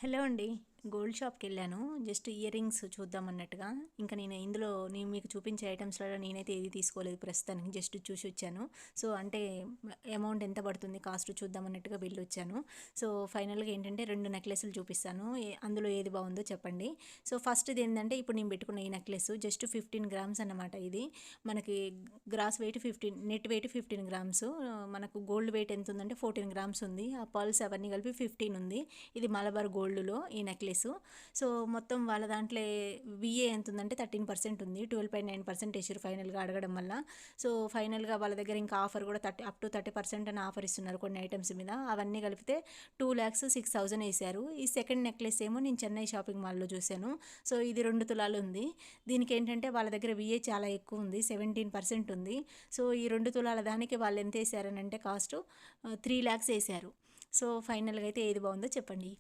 Hello అండి. Gold షాప్‌కెళ్ళాను. Just ear rings చూద్దామన్నట్టుగా. ఇంకా నేను మీకు చూపించే ఐటెమ్స్‌లలో నేనైతే ఏది తీసుకోలేదు ప్రస్తుతానికి. జస్ట్ చూసొచ్చాను. సో, అంటే అమౌంట్ ఎంత పడుతుంది కాస్ట్ చూద్దామన్నట్టుగా వెళ్ళొచ్చాను. సో, ఫైనల్‌గా ఏంటంటే 2 నెక్లెస్‌లు చూపిస్తాను. అందులో ఏది బాగుందో చెప్పండి. సో, ఫస్ట్‌ది ఏందంటే ఇప్పుడు నేను పెట్టుకున్న ఈ నెక్లెస్ జస్ట్ 15 గ్రామ్స్ అన్నమాట ఇది. మనకి gross weight 15, net weight 15 grams. మనకు గోల్డ్ వెయిట్ ఎంత ఉందంటే 14 గ్రామ్స్ ఉంది. ఆ పర్ల్స్ అవన్నీ కలిపి 15 ఉంది. ఇది మలబార్ గోల్డ్‌లో ఈ నెక్లెస్. సో, మొత్తం వాళ్ళ దాంట్లో విఏ ఎంత ఉందంటే 13% ఉంది. 12.9% ఏసిర్రు ఫైనల్‌గా అడగడం వల్ల. సో, ఫైనల్‌గా వాళ్ళ దగ్గర ఇంకా ఆఫర్ కూడా అప్ టు 30% అని ఆఫర్ ఇస్తున్నారు కొన్ని ఐటమ్స్ మీద. అవన్నీ కలిపితే 2,06,000 ఏశారు. ఈ సెకండ్ నెక్లెస్ ఏమో నేను చెన్నై షాపింగ్ మాల్‌లో చూశాను. సో, ఇది 2 తులాలు ఉంది. దీనికి ఏంటంటే వాళ్ళ దగ్గర విఏ చాలా ఎక్కువ ఉంది. 17% ఉంది. సో, ఈ 2 తులాల దానికి వాళ్ళు ఎంత ఏశారనంటే కాస్ట్ 3,00,000 ఏశారు. సో, ఫైనల్‌గా అయితే ఏది బాగుందో చెప్పండి.